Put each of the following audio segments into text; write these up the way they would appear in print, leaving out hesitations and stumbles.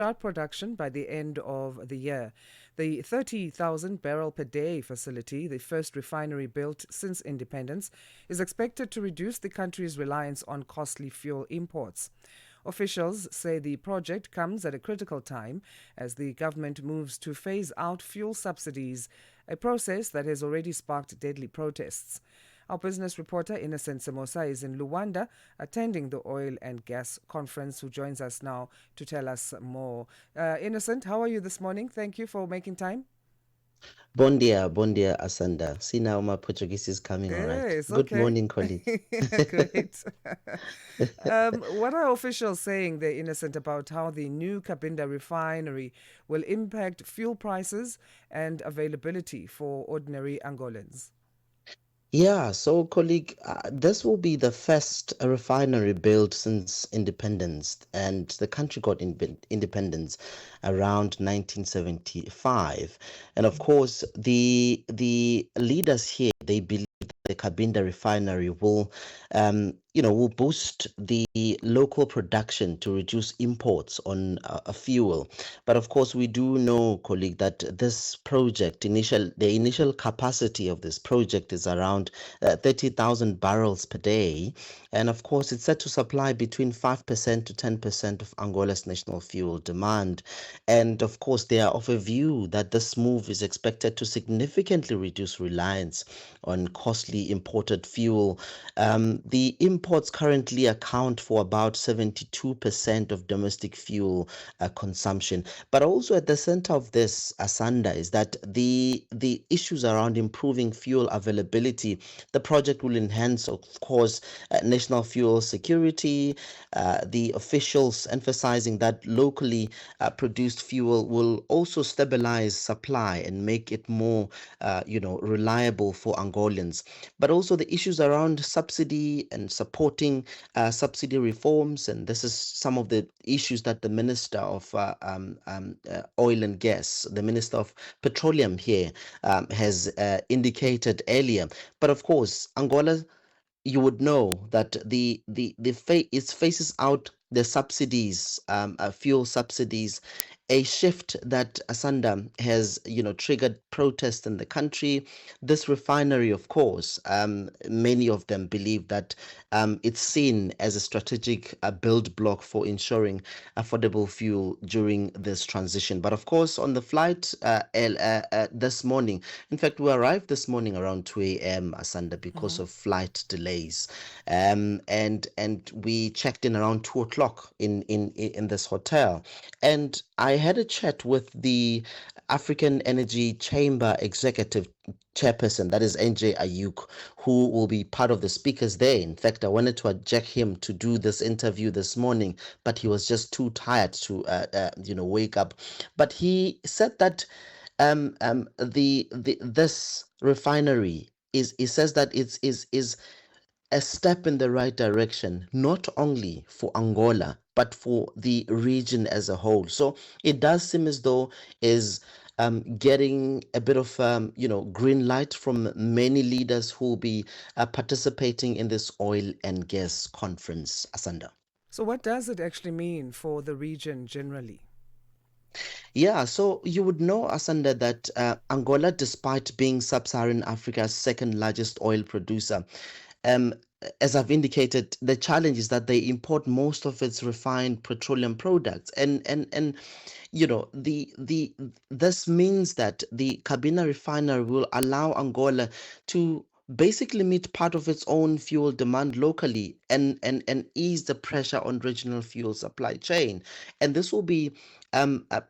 start production by the end of the year. The 30,000 barrel per day facility, the first refinery built since independence, is expected to reduce the country's reliance on costly fuel imports. Officials say the project comes at a critical time as the government moves to phase out fuel subsidies, a process that has already sparked deadly protests. Our business reporter Innocent Semosa is in Luanda attending the oil and gas conference, who joins us now to tell us more. Innocent, how are you this morning? Thank you for making time. Bon dia, Asanda. See now my Portuguese is coming all right. Yes, Good okay. morning, colleague. Great. What are officials saying there, Innocent, about how the new Cabinda refinery will impact fuel prices and availability for ordinary Angolans? Yeah, so colleague, this will be the first refinery built since independence, and the country got independence around 1975. And of course, the leaders here, they believe the Cabinda refinery will boost the local production to reduce imports on a fuel. But of course, we do know, colleague, that this project, the initial capacity of this project is around 30,000 barrels per day. And of course, it's set to supply between 5% to 10% of Angola's national fuel demand. And of course, they are of a view that this move is expected to significantly reduce reliance on costly imported fuel. The imports currently account for about 72% of domestic fuel consumption. But also at the center of this, Asanda, is that the issues around improving fuel availability. The project will enhance, of course, national fuel security. The officials emphasizing that locally produced fuel will also stabilize supply and make it more, reliable for Angolians. But also the issues around subsidy and supporting subsidy reforms, and this is some of the issues that the Minister of Oil and Gas, the Minister of Petroleum here, has indicated earlier. But of course, Angola, you would know that it faces out the subsidies, fuel subsidies, a shift that Asanda has, triggered protests in the country. This refinery, of course, many of them believe that it's seen as a strategic build block for ensuring affordable fuel during this transition. But of course, on the flight this morning, in fact, we arrived this morning around 2 a.m. Asanda because Mm-hmm. of flight delays, and we checked in around 2 o'clock in this hotel, and I had a chat with the African Energy Chamber Executive Chairperson, that is NJ Ayuk, who will be part of the speakers there. In fact, I wanted to adject him to do this interview this morning, but he was just too tired to, wake up. But he said that the this refinery is, he says that is a step in the right direction, not only for Angola, but for the region as a whole. So it does seem as though is getting a bit of green light from many leaders who will be participating in this oil and gas conference, Asanda. So, what does it actually mean for the region generally? Yeah, so you would know, Asanda, that Angola, despite being sub-Saharan Africa's second largest oil producer, um, as I've indicated, the challenge is that they import most of its refined petroleum products, and the this means that the Cabina refinery will allow Angola to basically meet part of its own fuel demand locally and ease the pressure on regional fuel supply chain, and this will be um, uh,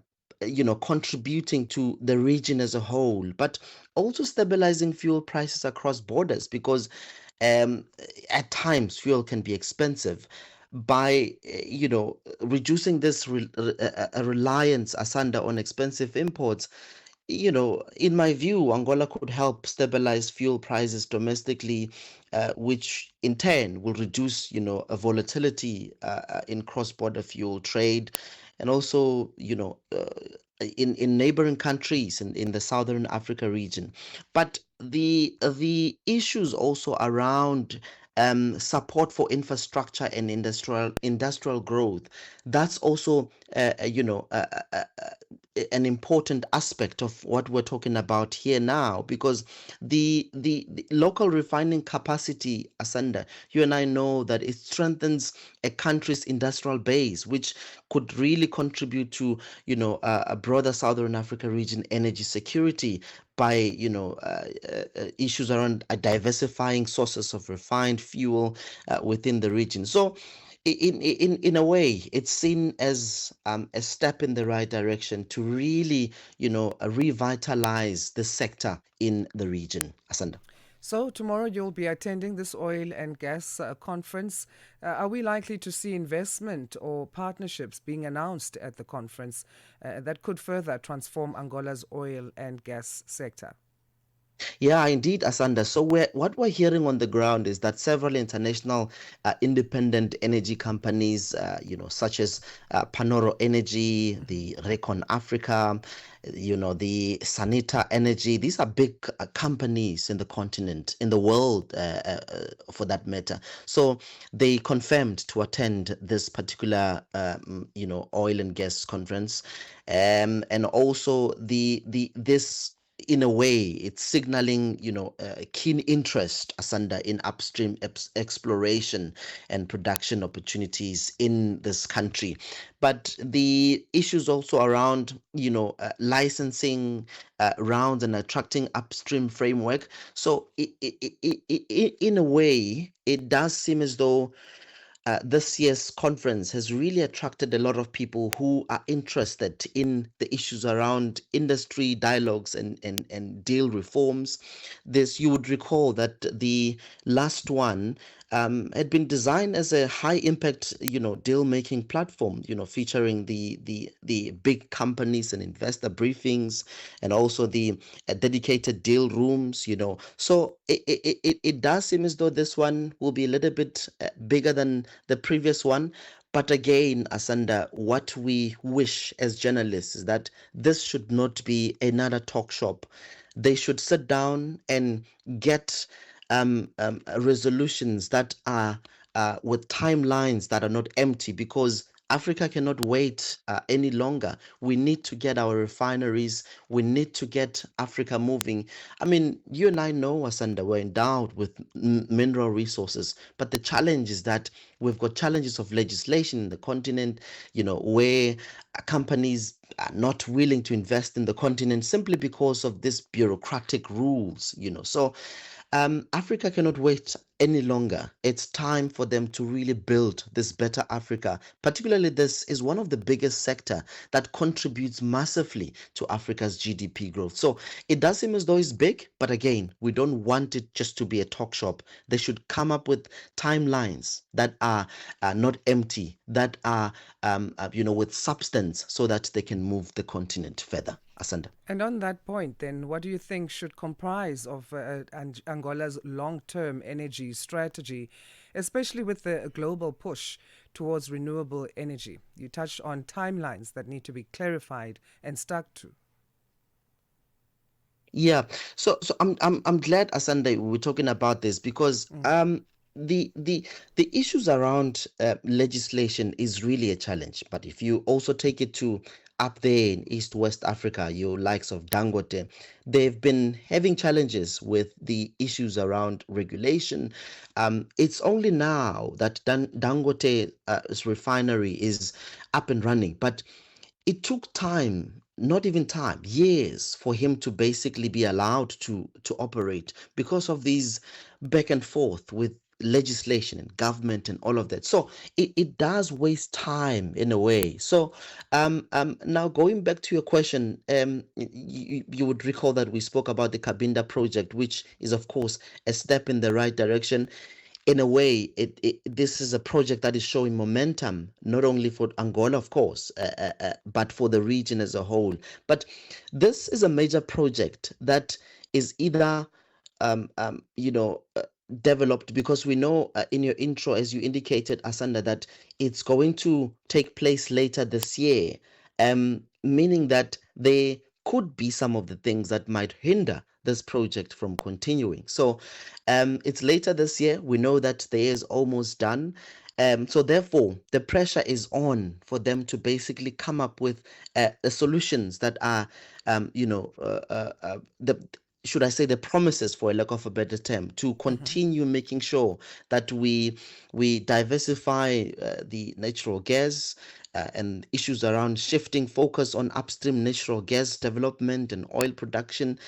contributing to the region as a whole, but also stabilizing fuel prices across borders because um, at times fuel can be expensive. By reducing this reliance, Asanda, on expensive imports, in my view, Angola could help stabilize fuel prices domestically, which in turn will reduce, a volatility in cross-border fuel trade, and also, in neighboring countries in the Southern Africa region. But the issues also around support for infrastructure and industrial growth. That's also an important aspect of what we're talking about here now, because the local refining capacity, Asanda, you and I know that it strengthens a country's industrial base, which could really contribute to a broader Southern Africa region energy security by issues around diversifying sources of refined fuel within the region. So in a way, it's seen as a step in the right direction to really revitalize the sector in the region, Asanda. So, tomorrow you'll be attending this oil and gas conference. Are we likely to see investment or partnerships being announced at the conference that could further transform Angola's oil and gas sector? Yeah, indeed, Asanda. So what we're hearing on the ground is that several international independent energy companies, such as Panoro Energy, Mm-hmm. the Recon Africa, the Sanita Energy, these are big companies in the continent, in the world, for that matter. So they confirmed to attend this particular, oil and gas conference, and also the this in a way, it's signaling, a keen interest, Asanda, in upstream exploration and production opportunities in this country. But the issues also around, licensing rounds and attracting upstream framework. So in a way, it does seem as though this year's conference has really attracted a lot of people who are interested in the issues around industry dialogues and deal reforms. This, you would recall that the last one had been designed as a high impact, deal making platform, featuring the big companies and investor briefings, and also the dedicated deal rooms, So it does seem as though this one will be a little bit bigger than the previous one. But again, Asanda, what we wish as journalists is that this should not be another talk shop. They should sit down and get resolutions that are with timelines that are not empty, because Africa cannot wait any longer. We need to get our refineries. We need to get Africa moving. I mean, you and I know, Asanda, we're endowed with mineral resources, but the challenge is that we've got challenges of legislation in the continent, where companies are not willing to invest in the continent simply because of these bureaucratic rules. So Africa cannot wait any longer. It's time for them to really build this better Africa. Particularly, this is one of the biggest sector that contributes massively to Africa's GDP growth. So it does seem as though it's big, but again, we don't want it just to be a talk shop. They should come up with timelines that are not empty, that are with substance, so that they can move the continent further. Asanda. And on that point, then, what do you think should comprise of Angola's long term energy strategy, especially with the global push towards renewable energy? You touched on timelines that need to be clarified and stuck to. Yeah. So I'm glad, Asanda, we're talking about this, because Mm. the issues around legislation is really a challenge. But if you also take it to up there in East West Africa, your likes of Dangote, they've been having challenges with the issues around regulation. It's only now that Dangote's refinery is up and running, but it took time, not even time, years, for him to basically be allowed to operate because of these back and forth with legislation and government and all of that. So it does waste time in a way. So now going back to your question, you would recall that we spoke about the Cabinda project, which is of course a step in the right direction. In a way, this is a project that is showing momentum, not only for Angola, of course, but for the region as a whole. But this is a major project that is either, um, um, you know, uh, developed, because we know in your intro, as you indicated, Asanda, that it's going to take place later this year, meaning that they could be some of the things that might hinder this project from continuing. So it's later this year. We know that the year is almost done. So therefore, the pressure is on for them to basically come up with the solutions that are, the should I say the promises, for a lack of a better term, to Mm-hmm. continue making sure that we diversify the natural gas and issues around shifting focus on upstream natural gas development and oil production,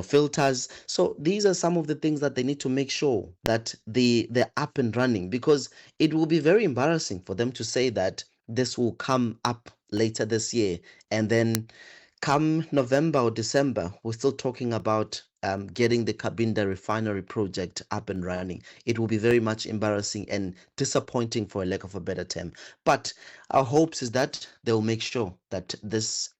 filters. So these are some of the things that they need to make sure that they're up and running, because it will be very embarrassing for them to say that this will come up later this year, and then come November or December, we're still talking about getting the Cabinda refinery project up and running. It will be very much embarrassing and disappointing, for a lack of a better term. But our hopes is that they'll make sure that this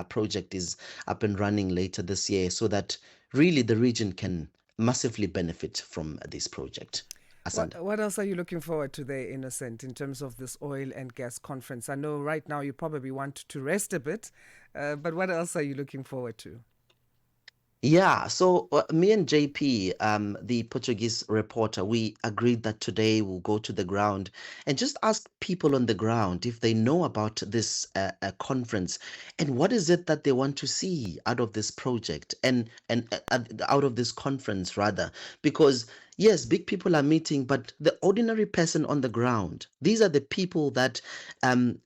project is up and running later this year, so that really the region can massively benefit from this project. Asanda. What else are you looking forward to there, Innocent, in terms of this oil and gas conference? I know right now you probably want to rest a bit, but what else are you looking forward to? Yeah, so me and JP, the Portuguese reporter, we agreed that today we'll go to the ground and just ask people on the ground if they know about this conference, and what is it that they want to see out of this project, and out of this conference rather, because yes, big people are meeting, but the ordinary person on the ground, these are the people that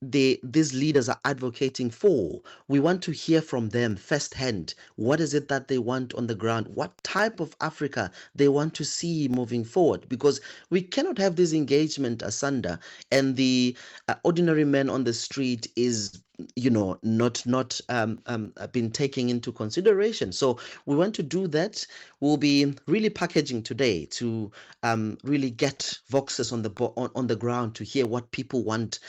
these leaders are advocating for. We want to hear from them firsthand. What is it that they want on the ground? What type of Africa they want to see moving forward? Because we cannot have this engagement asunder, and the ordinary man on the street is not been taken into consideration. So we want to do that. We'll be really packaging today to really get voxes on the ground to hear what people want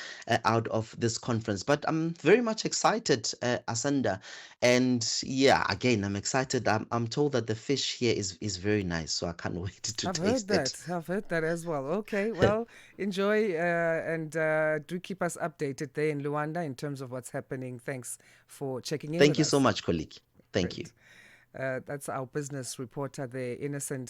out of this conference. But I'm very much excited, Asanda, and yeah, again, I'm excited. I'm told that the fish here is very nice, so I can't wait to I've heard taste it. that. I've heard that as well. Okay, well, enjoy and do keep us updated there in Luanda in terms of what's happening. Thanks for checking in Thank with you so us. much, colleague. Thank you. Great. That's our business reporter there, Innocent